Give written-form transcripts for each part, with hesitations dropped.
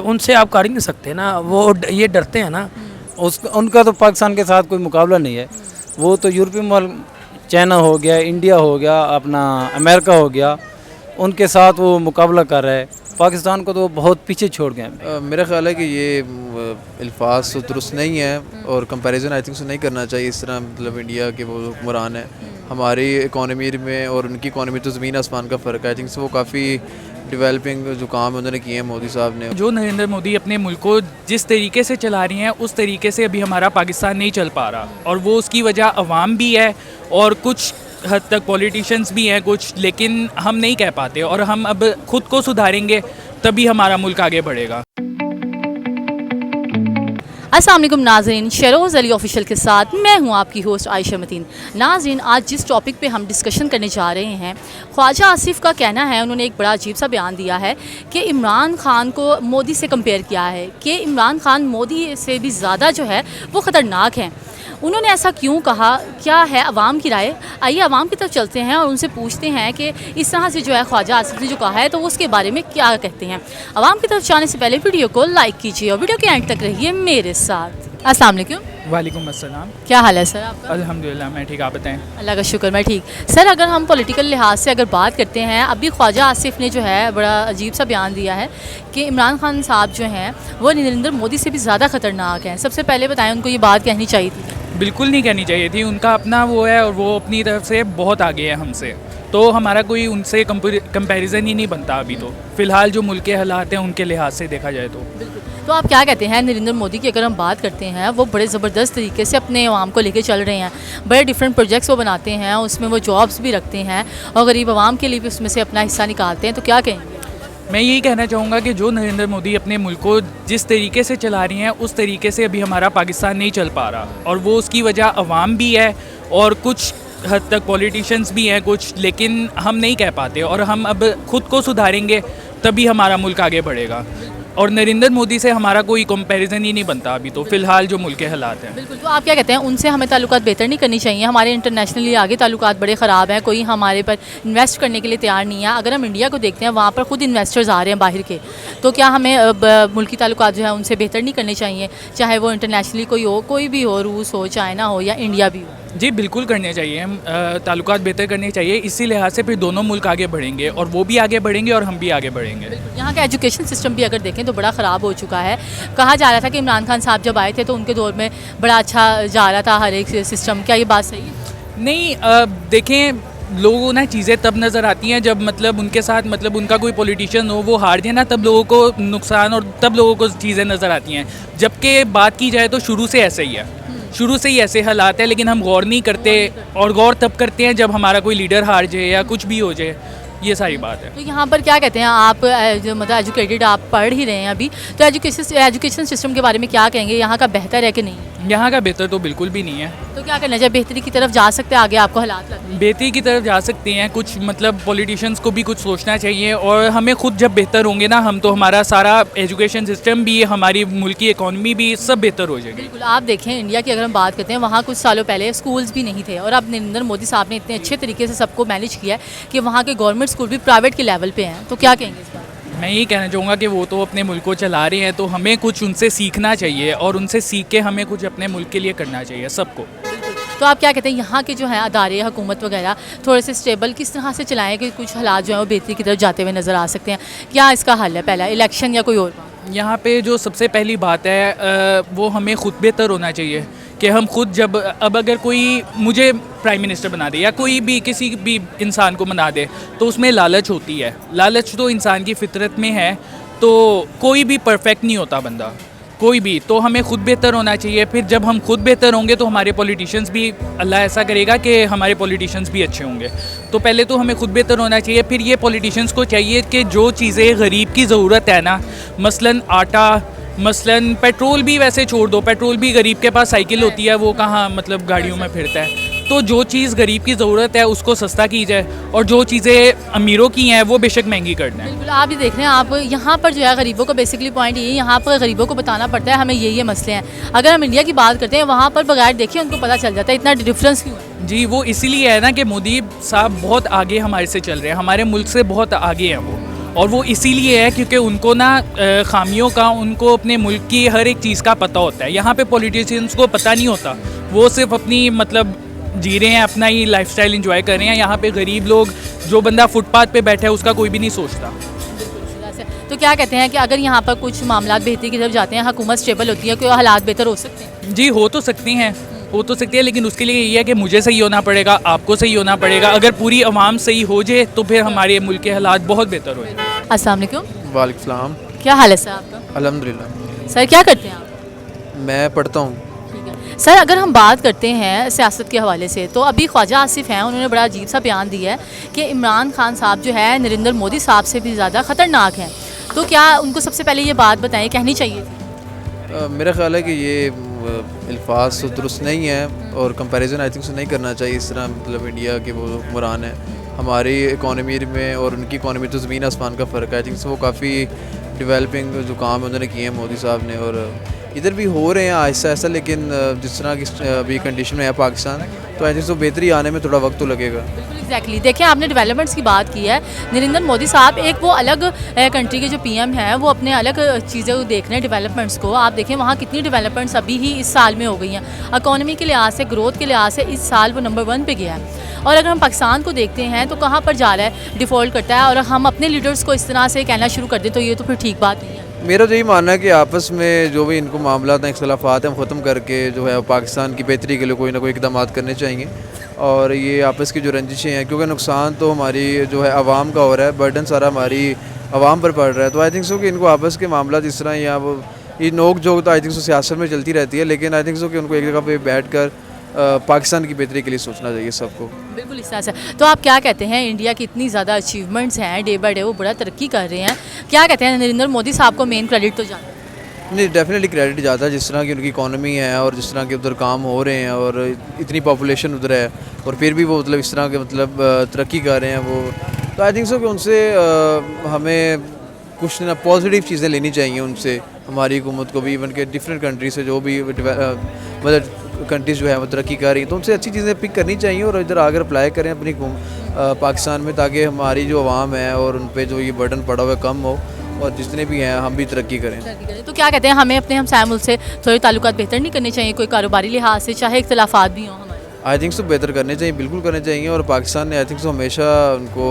उनसे आप काट ही नहीं सकते ना, वो ये डरते हैं ना। उनका तो पाकिस्तान के साथ कोई मुकाबला नहीं है। वो तो यूरोपीय मुल्क, चाइना हो गया, इंडिया हो गया, अपना अमेरिका हो गया, उनके साथ वो मुकाबला कर रहा है। पाकिस्तान को तो बहुत पीछे छोड़ गए हैं। मेरा ख्याल है कि ये अल्फाज तो दुरुस्त नहीं है और कंपैरिजन आई थिंक से नहीं करना चाहिए इस तरह। मतलब इंडिया के वो हुक्मरान है, हमारी इकॉनमी में और उनकी इकॉनमी तो ज़मीन आसमान का फ़र्क है। आई थिंक से वो काफ़ी डेवलपिंग जो काम है उन्होंने किए हैं मोदी साहब ने। जो नरेंद्र मोदी अपने मुल्क को जिस तरीके से चला रही हैं उस तरीके से अभी हमारा पाकिस्तान नहीं चल पा रहा, और वो उसकी वजह अवाम भी है और कुछ हद तक पॉलिटिशियंस भी हैं कुछ, लेकिन हम नहीं कह पाते। और हम अब खुद को सुधारेंगे तभी हमारा मुल्क आगे बढ़ेगा। अस्सलाम वालेकुम नाज़रीन, शरोज़ अली ऑफिशियल के साथ मैं हूं आपकी होस्ट आयशा मतीन। नाज़रीन, आज जिस टॉपिक पे हम डिस्कशन करने जा रहे हैं, ख्वाजा आसिफ का कहना है, उन्होंने एक बड़ा अजीब सा बयान दिया है कि इमरान खान को मोदी से कंपेयर किया है कि इमरान खान मोदी से भी ज़्यादा जो है वो ख़तरनाक हैं। उन्होंने ऐसा क्यों कहा, क्या है अवाम की राय? आइए अवाम की तरफ चलते हैं और उनसे पूछते हैं कि इस तरह से जो है ख्वाजा आसिफ ने जो कहा है तो वो उसके बारे में क्या कहते हैं। अवाम की तरफ जाने से पहले वीडियो को लाइक कीजिए और वीडियो के एंड तक रहिए मेरे साथ। अस्सलाम वालेकुम। वालेकुम अस्सलाम। क्या हाल है सर आपका? अल्हम्दुलिल्लाह मैं ठीक, आप बताएं। अल्लाह का शुक्र, मैं ठीक। सर, अगर हम पॉलिटिकल लिहाज से अगर बात करते हैं, अभी ख्वाजा आसिफ ने जो है बड़ा अजीब सा बयान दिया है कि इमरान खान साहब जो हैं वो नरेंद्र मोदी से भी ज़्यादा ख़तरनाक हैं। सबसे पहले बताएं, उनको ये बात कहनी चाहिए थी? बिल्कुल नहीं कहनी चाहिए थी। उनका अपना वो है और वो अपनी तरफ से बहुत आगे है हमसे, तो हमारा कोई उनसे कंपैरिजन ही नहीं बनता अभी। तो फ़िलहाल जो मुल्क के हालात हैं उनके लिहाज से देखा जाए तो आप क्या कहते हैं नरेंद्र मोदी की? अगर हम बात करते हैं, वो बड़े ज़बरदस्त तरीके से अपने अवाम को लेके चल रहे हैं, बड़े डिफरेंट प्रोजेक्ट्स वो बनाते हैं, उसमें वो जॉब्स भी रखते हैं और गरीब आवाम के लिए भी उसमें से अपना हिस्सा निकालते हैं, तो क्या कहेंगे? मैं यही कहना चाहूँगा कि जो नरेंद्र मोदी अपने मुल्क को जिस तरीके से चला रही हैं उस तरीके से अभी हमारा पाकिस्तान नहीं चल पा रहा, और वो उसकी वजह अवाम भी है और कुछ हद तक पॉलिटिशियंस भी हैं कुछ, लेकिन हम नहीं कह पाते। और हम अब खुद को सुधारेंगे तभी हमारा मुल्क आगे बढ़ेगा, और नरेंद्र मोदी से हमारा कोई कंपैरिजन ही नहीं बनता अभी। तो फ़िलहाल जो मुल्क के हालात हैं। बिल्कुल। तो आप क्या कहते हैं, उनसे हमें ताल्लुकात बेहतर नहीं करनी चाहिए? हमारे इंटरनेशनली आगे ताल्लुकात बड़े ख़राब हैं, कोई हमारे पर इन्वेस्ट करने के लिए तैयार नहीं है। अगर हम इंडिया को देखते हैं, वहाँ पर ख़ुद इन्वेस्टर्स आ रहे हैं बाहर के, तो क्या हमें मुल्की ताल्लुकात जो है उनसे बेहतर नहीं करने चाहिए? चाहे वो इंटरनेशनली कोई हो, कोई भी हो, रूस हो, चाइना हो या इंडिया भी हो। जी बिल्कुल करने चाहिए, हम ताल्लुकात बेहतर करने चाहिए। इसी लिहाज से फिर दोनों मुल्क आगे बढ़ेंगे, और वो भी आगे बढ़ेंगे और हम भी आगे बढ़ेंगे। यहाँ का एजुकेशन सिस्टम भी अगर देखें तो बड़ा ख़राब हो चुका है। कहा जा रहा था कि इमरान खान साहब जब आए थे तो उनके दौर में बड़ा अच्छा जा रहा था हर एक सिस्टम। क्या ये बात सही है? नहीं, देखें, लोगों ना चीज़ें तब नज़र आती हैं जब मतलब उनके साथ मतलब उनका कोई पॉलिटिशियन हो, वो हार जाए ना, तब लोगों को नुकसान और तब लोगों को चीज़ें नज़र आती हैं। जबकि बात की जाए तो शुरू से ऐसे ही है, शुरू से ही ऐसे हालात हैं, लेकिन हम गौर नहीं करते। और गौर तब करते हैं जब हमारा कोई लीडर हार जाए या कुछ भी हो जाए, ये सारी बात है। तो यहाँ पर क्या कहते हैं आप, जो मतलब एजुकेटेड आप पढ़ ही रहे हैं अभी, तो एजुकेशन सिस्टम के बारे में क्या कहेंगे? यहाँ का बेहतर है कि नहीं? यहाँ का बेहतर तो बिल्कुल भी नहीं है। तो क्या करना चाहिए? बेहतरी की तरफ जा सकते हैं आगे? आपको हालात लगते हैं बेहतरी की तरफ जा सकते हैं, कुछ मतलब पॉलिटिशियंस को भी कुछ सोचना चाहिए, और हमें खुद जब बेहतर होंगे ना हम, तो हमारा सारा एजुकेशन सिस्टम भी, हमारी मुल्क की इकॉनमी भी सब बेहतर हो जाएगी। बिल्कुल। आप देखें इंडिया की अगर हम बात करते हैं, वहाँ कुछ सालों पहले स्कूल्स भी नहीं थे, और अब नरेंद्र मोदी साहब ने इतने अच्छे तरीके से सबको मैनेज किया है कि वहाँ के गवर्नमेंट स्कूल भी प्राइवेट के लेवल पे हैं। तो क्या कहेंगे इस बार? मैं यही कहना चाहूँगा कि वो तो अपने मुल्क को चला रहे हैं, तो हमें कुछ उनसे सीखना चाहिए, और उनसे सीख के हमें कुछ अपने मुल्क के लिए करना चाहिए सबको। तो आप क्या कहते हैं, यहाँ के जो हैं अदारे हुकूमत वगैरह थोड़े से स्टेबल किस तरह से चलाएं कि कुछ हालात जो हैं वो बेहतरी की तरफ जाते हुए नज़र आ सकते हैं? क्या इसका हल है? पहला इलेक्शन या कोई और बात? यहाँ पे जो सबसे पहली बात है वो हमें खुद बेहतर होना चाहिए कि हम खुद जब अब अगर कोई मुझे प्राइम मिनिस्टर बना दे या कोई भी किसी भी इंसान को बना दे, तो उसमें लालच होती है। लालच तो इंसान की फितरत में है, तो कोई भी परफेक्ट नहीं होता बंदा, कोई भी। तो हमें खुद बेहतर होना चाहिए। फिर जब हम खुद बेहतर होंगे तो हमारे पॉलिटिशियंस भी, अल्लाह ऐसा करेगा कि हमारे पॉलिटिशियंस भी अच्छे होंगे। तो पहले तो हमें खुद बेहतर होना चाहिए। फिर ये पॉलिटिशियंस को चाहिए कि जो चीज़ें गरीब की ज़रूरत है ना, मसलन आटा, मसलन पेट्रोल भी वैसे छोड़ दो, पेट्रोल भी गरीब के पास साइकिल होती है, वो कहाँ मतलब गाड़ियों में फिरता है। तो जो चीज़ गरीब की ज़रूरत है उसको सस्ता की जाए, और जो चीज़ें अमीरों की हैं वो बेशक महंगी कर दें। बिल्कुल। आप ये देख रहे हैं, आप यहाँ पर जो है गरीबों को बेसिकली पॉइंट ये, यहाँ पर गरीबों को बताना पड़ता है हमें ये मसले हैं। अगर हम इंडिया की बात करते हैं, वहाँ पर बगैर देखे उनको पता चल जाता है। इतना डिफरेंस क्यों है? जी, वो इसीलिए है ना कि मोदी साहब बहुत आगे हमारे से चल रहे हैं, हमारे मुल्क से बहुत आगे हैं वो, और वो इसीलिए है क्योंकि उनको ना खामियों का, उनको अपने मुल्क की हर एक चीज़ का पता होता है। यहाँ पे पॉलिटिशियंस को पता नहीं होता, वो सिर्फ अपनी मतलब जी रहे हैं, अपना ही लाइफस्टाइल एंजॉय कर रहे हैं। यहाँ पे गरीब लोग, जो बंदा फुटपाथ पे बैठा है, उसका कोई भी नहीं सोचता। तो क्या कहते हैं कि अगर यहाँ पर कुछ मामला बेहतरी की तरफ जाते हैं, हुकूमत स्टेबल होती है, कोई हालात बेहतर हो सकते हैं? जी हो तो सकती हैं, हो तो सकती है, लेकिन उसके लिए ये है कि मुझे सही होना पड़ेगा, आपको सही होना पड़ेगा। अगर पूरी आवाम सही हो जाए तो फिर हमारे मुल्क के हालात बहुत बेहतर हो जाए। अस्सलाम वालेकुम। वालेकुम सलाम। क्या हाल है सर आपका? अल्हम्दुलिल्लाह। सर क्या करते हैं आप? मैं पढ़ता हूँ। ठीक है सर, अगर हम बात करते हैं सियासत के हवाले से, तो अभी ख्वाजा आसिफ हैं, उन्होंने बड़ा अजीब सा बयान दिया है कि इमरान खान साहब जो है नरेंद्र मोदी साहब से भी ज़्यादा ख़तरनाक हैं। तो क्या उनको सबसे पहले ये बात बताएं, कहनी चाहिए थी? मेरा ख्याल है कि ये अल्फाज तो दुरुस्त नहीं है और कंपैरिजन आई थिंक से नहीं करना चाहिए इस तरह। मतलब इंडिया के वो हुक्मरान है, हमारी इकॉनमी में और उनकी इकॉनमी तो ज़मीन आसमान का फ़र्क है। आई थिंक वो काफ़ी डेवलपिंग जो काम है उन्होंने किए हैं मोदी साहब ने, और इधर भी हो रहे हैं आहिस्ता आहिस्ता, लेकिन जिस तरह की अभी कंडीशन में है पाकिस्तान, तो आई थिंक बेहतरी आने में थोड़ा वक्त तो लगेगा। एग्जैक्टली देखिए, आपने डेवलपमेंट्स की बात की है। नरेंद्र मोदी साहब एक वो अलग कंट्री के जो पीएम हैं, वो अपने अलग चीज़ें को देख रहे हैं, डेवलपमेंट्स को। आप देखें वहाँ कितनी डेवलपमेंट्स अभी ही इस साल में हो गई हैं। इकॉनमी के लिहाज से, ग्रोथ के लिहाज से इस साल वो नंबर 1 पे गया है। और अगर हम पाकिस्तान को देखते हैं तो कहाँ पर जा रहा है, डिफ़ॉल्ट करता है। और हम अपने लीडर्स को इस तरह से कहना शुरू कर दें तो ये तो फिर ठीक बात नहीं है। मेरा तो यही मानना है कि आपस में जो भी इनको मामला हैं, इख्तलाफात हैं, ख़त्म करके जो है पाकिस्तान की बेहतरी के लिए कोई ना कोई इकदाम करने चाहिए। और ये आपस की जो रंजिशें हैं, क्योंकि नुकसान तो हमारी जो है आवाम का हो रहा है, बर्डन सारा हमारी आवाम पर पड़ रहा है। तो आई थिंक सो कि इनको आपस के मामला जिस तरह या वो ये नोक झोंक तो आई थिंक सो सियासत में चलती रहती है, लेकिन आई थिंक सो कि उनको एक जगह पे बैठ कर पाकिस्तान की बेहतरी के लिए सोचना चाहिए सबको। बिल्कुल इस तरह से। तो आप क्या कहते हैं, इंडिया की इतनी ज़्यादा अचीवमेंट्स हैं, डे बाय डे वो बड़ा तरक्की कर रहे हैं, क्या कहते हैं नरेंद्र मोदी साहब को मेन क्रेडिट तो जाता है? नहीं, डेफिनेटली क्रेडिट जाता है, जिस तरह की उनकी इकॉनमी है और जिस तरह के उधर काम हो रहे हैं और इतनी पॉपुलेशन उधर है, और फिर भी वो मतलब इस तरह के मतलब तरक्की कर रहे हैं वो। तो आई थिंक सो कि उनसे हमें कुछ ना पॉजिटिव चीज़ें लेनी चाहिए उनसे, हमारी हुकूमत को भी, इवन के डिफरेंट कंट्री से जो भी मतलब कंट्रीज़ जो है वो तरक्की कर रही हैं, तो उनसे अच्छी चीज़ें पिक करनी चाहिए और इधर आकर अप्लाई करें अपनी पाकिस्तान में, ताकि हमारी जो आवाम है और उन पर जो ये बर्डन पड़ा हुआ है कम हो, और जितने भी हैं हम भी तरक्की करें। तो क्या कहते हैं, हमें अपने हमसाया मुल्क से थोड़े ताल्लुकात बेहतर नहीं करने चाहिए, कोई कारोबारी लिहाज से, चाहे इख्तलाफात भी हों हमारे? आई थिंक सो बेहतर करने चाहिए, बिल्कुल करने चाहिए। और पाकिस्तान ने आई थिंक सो हमेशा उनको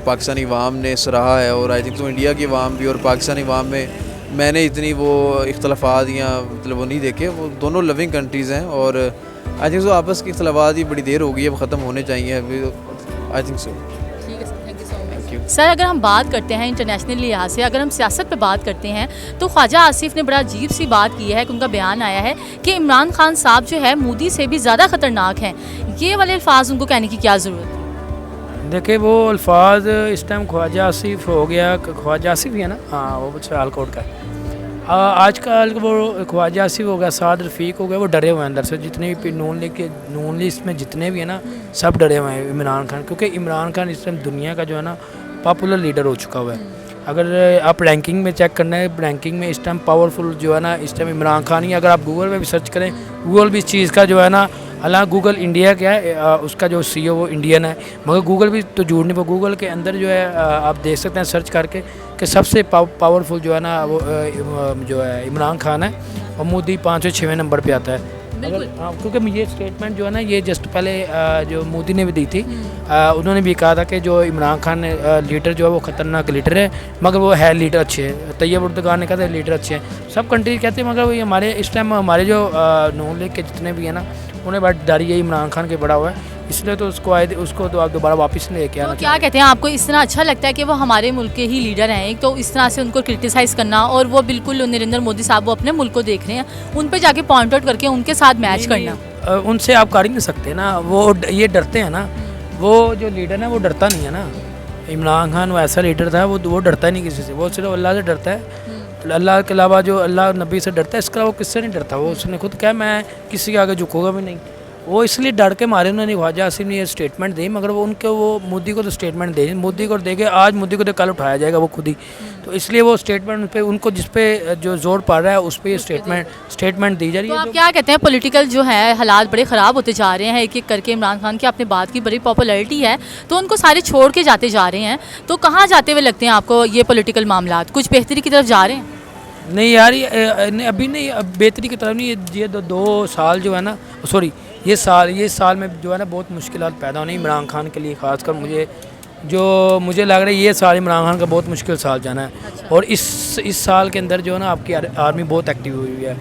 पाकिस्तानी अवाम ने सराहा है, और आई थिंक सो इंडिया की अवाम भी और पाकिस्तानी अवाम में मैंने इतनी वो इख्तलाफात या मतलब वो नहीं देखे। वो दोनों लविंग कंट्रीज़ हैं, और आई थिंक सो आपस के इख्तलाफात ही बड़ी देर हो गई है, ख़त्म होने चाहिए आई थिंक सो। सर, अगर हम बात करते हैं इंटरनेशनल लिहाज से, अगर हम सियासत पे बात करते हैं, तो ख्वाजा आसिफ ने बड़ा अजीब सी बात की है कि उनका बयान आया है कि इमरान खान साहब जो है मोदी से भी ज़्यादा ख़तरनाक हैं। ये वाले अल्फाज उनको कहने की क्या ज़रूरत है? देखिए वो अल्फाज इस टाइम ख्वाजा आसिफ हो गया, ख्वाजा आसिफ ही है ना, हाँ वो सियालकोट का है। आजकल वो ख्वाजा आसिफ हो गया, साद रफ़ीक हो गया, वो डरे हुए हैं अंदर से। जितने भी नून लिस्ट में जितने भी है ना, सब डरे हुए हैं इमरान खान, क्योंकि इमरान खान इस टाइम दुनिया का जो है ना पॉपुलर लीडर हो चुका हुआ है। अगर आप रैंकिंग में चेक करना है, रैंकिंग में इस टाइम पावरफुल जो है ना इस टाइम इमरान खान ही। अगर आप गूगल में भी सर्च करें, गूगल भी इस चीज़ का जो है ना, हालांकि गूगल इंडिया क्या है, उसका जो CEO वो इंडियन है, मगर गूगल भी तो झूठ नहीं। गूगल के अंदर जो है आप देख सकते हैं सर्च करके कि सबसे पावरफुल जो है ना वो जो है इमरान खान है, और मोदी 5वें 6वें नंबर पे आता है। अगर हाँ, क्योंकि ये स्टेटमेंट जो है ना ये जस्ट पहले जो मोदी ने भी दी थी, उन्होंने भी कहा था कि जो इमरान खान लीडर जो है वो ख़तरनाक लीडर है, मगर वो है लीडर अच्छे हैं। तैयब उर्दगान ने कहा था लीडर अच्छे हैं, सब कंट्री कहते हैं, मगर वही हमारे इस टाइम हमारे जो नून लीग के जितने भी हैं ना, उन्हें बट दारी यही इमरान खान के बड़ा हुआ है, इसलिए तो उसको तो आप दोबारा वापस नहीं लेके आना। तो क्या कहते हैं, आपको इस तरह अच्छा लगता है कि वो हमारे मुल्क के ही लीडर हैं, एक तो इस तरह से उनको क्रिटिसाइज़ करना, और वो बिल्कुल नरेंद्र मोदी साहब वो अपने मुल्क को देख रहे हैं, उन पर जाके पॉइंट आउट करके उनके साथ मैच करना? उनसे आप कर ही नहीं सकते ना, वो ये डरते हैं ना। वो जो लीडर है वो डरता नहीं है ना। इमरान खान वो ऐसा लीडर था, वो डरता ही नहीं किसी से, वो सिर्फ अल्लाह से डरता है। अल्लाह के अलावा जो अल्लाह नबी से डरता है, इसके अलावा वो किससे नहीं डरता। वो उसने खुद कहा मैं किसी के आगे झुकूंगा भी नहीं। वो इसलिए डर के मारे उन्होंने ख्वाजा आसिफ ने ये स्टेटमेंट दी, मगर वो उनके वो मोदी को तो स्टेटमेंट दे, मोदी को देके आज मोदी को तो कल उठाया जाएगा वो खुद ही, तो इसलिए वो स्टेटमेंट पे उनको जिस पे जो जोर पड़ रहा है उस पर ये स्टेटमेंट दी जा रही तो है। आप क्या कहते हैं, पॉलिटिकल जो है हालात बड़े ख़राब होते जा रहे हैं एक एक करके। इमरान खान की आपने बात की, बड़ी पॉपुलैरिटी है, तो उनको सारे छोड़ के जाते जा रहे हैं, तो कहाँ जाते हुए लगते हैं आपको ये पॉलिटिकल मामलात, कुछ बेहतरी की तरफ जा रहे हैं? नहीं यार, ये अभी नहीं, अब बेहतरी की तरफ नहीं, ये दो साल जो है ना, सॉरी ये साल में जो है ना बहुत मुश्किलात पैदा होनी इमरान खान के लिए, ख़ासकर मुझे लग रहा है ये साल इमरान खान का बहुत मुश्किल साल जाना है। अच्छा। और इस साल के अंदर जो है ना आपकी आर्मी बहुत एक्टिव हुई है,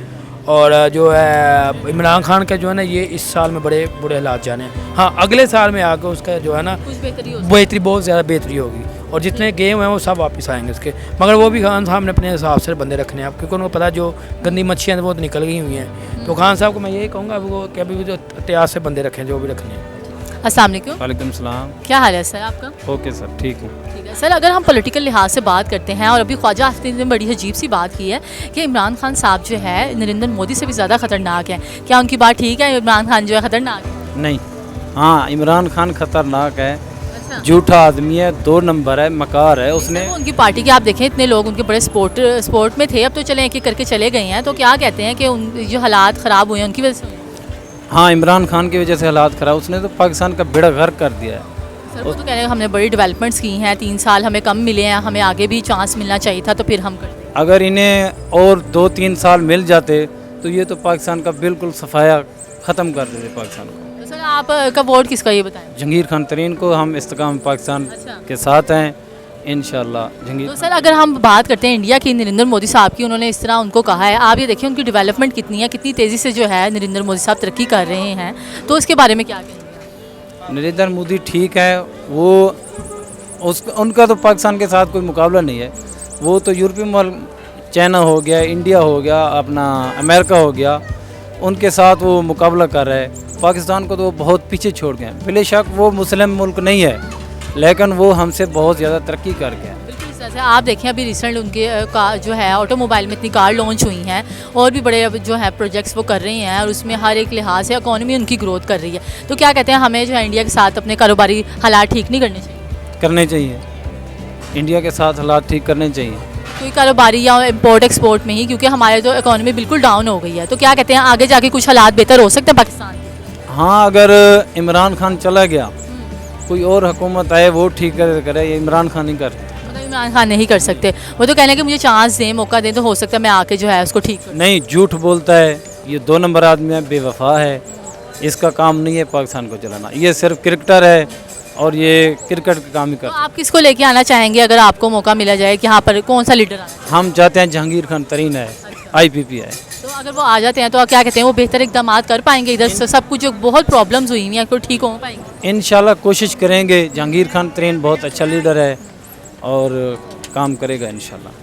और जो है इमरान खान का जो है ना ये इस साल में बड़े बुरे हालात जाने हैं। हाँ, अगले साल में आकर उसका जो है ना कुछ बेहतरी हो बेहतरी, बहुत ज़्यादा बेहतरी होगी, और जितने गेम हैं वो सब वापस आएंगे उसके, मगर वो भी खान साहब ने अपने हिसाब से बंदे रखने हैं आप, क्योंकि उनको पता है जो गंदी मच्छियाँ वो तो निकल गई हुई हैं, तो खान साहब को मैं यही कहूँगा वो कि अभी जो एहतियात से बंदे रखें जो भी रखने हैं। अस्सलाम वालेकुम। वालेकुम सलाम। क्या हाल है सर आपका? ओके सर, ठीक है। ठीक है सर, अगर हम पॉलिटिकल लिहाज से बात करते हैं, और अभी ख्वाजा आसिफ ने बड़ी अजीब सी बात की है कि इमरान खान साहब जो है नरेंद्र मोदी से भी ज़्यादा ख़तरनाक है, क्या उनकी बात ठीक है? इमरान खान जो है ख़तरनाक है? नहीं, हाँ, इमरान खान खतरनाक है, अच्छा। झूठा आदमी है, 2 नंबर है, मकार है उसने। वो उनकी पार्टी के आप देखें इतने लोग उनके बड़े स्पोर्ट में थे, अब तो चले एक एक करके चले गए हैं, तो क्या कहते हैं कि उन जो हालात ख़राब हुए हैं उनकी वजह से हुए हैं? हाँ, इमरान खान की वजह से हालात ख़राब, उसने तो पाकिस्तान का बेड़ा गर्क कर दिया है। सर वो तो कह रहे हैं हमने बड़ी डेवलपमेंट्स की हैं, 3 साल हमें कम मिले हैं, हमें आगे भी चांस मिलना चाहिए था, तो फिर हम करते। अगर इन्हें और 2-3 साल मिल जाते तो ये तो पाकिस्तान का बिल्कुल सफाया ख़त्म कर देते पाकिस्तान को। तो सर आपका वोट किसका ये बताएं? जहांगीर खान तरीन को हम इस्तेकाम पाकिस्तान अच्छा। के साथ हैं इंशाल्लाह। जहांगीर तो सर अगर हम बात करते हैं इंडिया की, नरेंद्र मोदी साहब की, उन्होंने इस तरह उनको कहा है, आप ये देखिए उनकी डेवलपमेंट कितनी है, कितनी तेज़ी से जो है नरेंद्र मोदी साहब तरक्की कर रहे हैं, तो इसके बारे में क्या कहेंगे? नरेंद्र मोदी ठीक है, वो उनका तो पाकिस्तान के साथ कोई मुकाबला नहीं है, वो तो यूरोपीय मुल्क, चाइना हो गया, इंडिया हो गया, अपना अमेरिका हो गया, उनके साथ वो मुकाबला कर रहे हैं। पाकिस्तान को तो बहुत पीछे छोड़ गए। बेशक वो मुस्लिम मुल्क नहीं है, लेकिन वो हमसे बहुत ज़्यादा तरक्की कर गया। बिल्कुल इस तरह से आप देखें अभी रिसेंट उनके जो है ऑटोमोबाइल में इतनी कार लॉन्च हुई हैं, और भी बड़े जो है प्रोजेक्ट्स वो कर रहे हैं, और उसमें हर एक लिहाज से इकॉनमी उनकी ग्रोथ कर रही है। तो क्या कहते हैं, हमें जो है इंडिया के साथ अपने कारोबारी हालात ठीक नहीं करने चाहिए? करने चाहिए, इंडिया के साथ हालात ठीक करने चाहिए। कोई कारोबारी या इम्पोर्ट एक्सपोर्ट में ही, क्योंकि हमारे तो इकॉनमी बिल्कुल डाउन हो गई है, तो क्या कहते हैं आगे जाके कुछ हालात बेहतर हो सकते हैं पाकिस्तान के? हाँ, अगर इमरान खान चला गया, कोई और हुकूमत आए वो ठीक करे, ये इमरान खान नहीं करते। मतलब इमरान खान नहीं कर सकते, वो तो कहने कि मुझे चांस दें, मौका दें, तो हो सकता है मैं आके जो है उसको ठीक करूं। नहीं, झूठ बोलता है, ये 2 नंबर आदमी है, बेवफा है, इसका काम नहीं है पाकिस्तान को चलाना, ये सिर्फ क्रिकेटर है और ये क्रिकेट का काम ही तो करता है। आप किसको लेके आना चाहेंगे अगर आपको मौका मिला जाए कि यहाँ पर कौन सा लीडर आना? हम चाहते हैं जहांगीर खान तरीन है, IPP है। तो अगर वो आ जाते हैं तो क्या कहते हैं वो बेहतर इकदाम कर पाएंगे, इधर से सब कुछ जो बहुत प्रॉब्लम्स हुई हुई हैं तो ठीक हो पाएंगे? इंशाल्लाह कोशिश करेंगे। जहांगीर खान तरीन बहुत अच्छा लीडर है और काम करेगा इंशाल्लाह।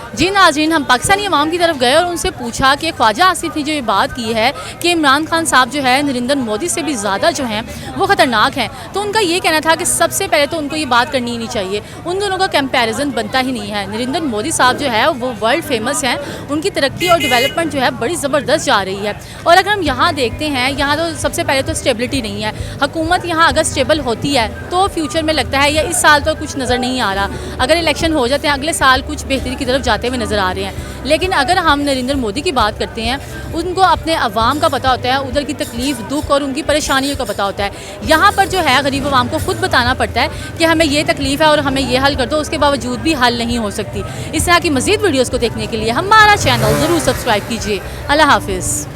जी नाज़रीन, हम पाकिस्तानी अवाम की तरफ गए और उनसे पूछा कि ख्वाजा आसिफ ने जो ये बात की है कि इमरान खान साहब जो है नरेंद्र मोदी से भी ज़्यादा जो हैं वो ख़तरनाक हैं, तो उनका ये कहना था कि सबसे पहले तो उनको ये बात करनी ही नहीं चाहिए, उन दोनों का कंपैरिजन बनता ही नहीं है। नरेंद्र मोदी साहब जो है वो वर्ल्ड फेमस हैं, उनकी तरक्की और डेवलपमेंट जो है बड़ी ज़बरदस्त जा रही है। और अगर हम यहाँ देखते हैं, यहाँ तो सबसे पहले तो स्टेबिलिटी नहीं है, हुकूमत यहाँ अगर स्टेबल होती है तो फ्यूचर में लगता है, या इस साल तो कुछ नज़र नहीं आ रहा, अगर इलेक्शन हो जाते हैं अगले साल कुछ बेहतरी की तरफ जाते हुए नज़र आ रहे हैं। लेकिन अगर हम नरेंद्र मोदी की बात करते हैं, उनको अपने अवाम का पता होता है, उधर की तकलीफ़, दुख और उनकी परेशानियों का पता होता है। यहाँ पर जो है गरीब अवाम को खुद बताना पड़ता है कि हमें ये तकलीफ़ है और हमें ये हल कर दो, उसके बावजूद भी हल नहीं हो सकती। इस तरह की मज़ीद वीडियोज़ को देखने के लिए हमारा चैनल ज़रूर सब्सक्राइब कीजिए। अल्लाह हाफिज़।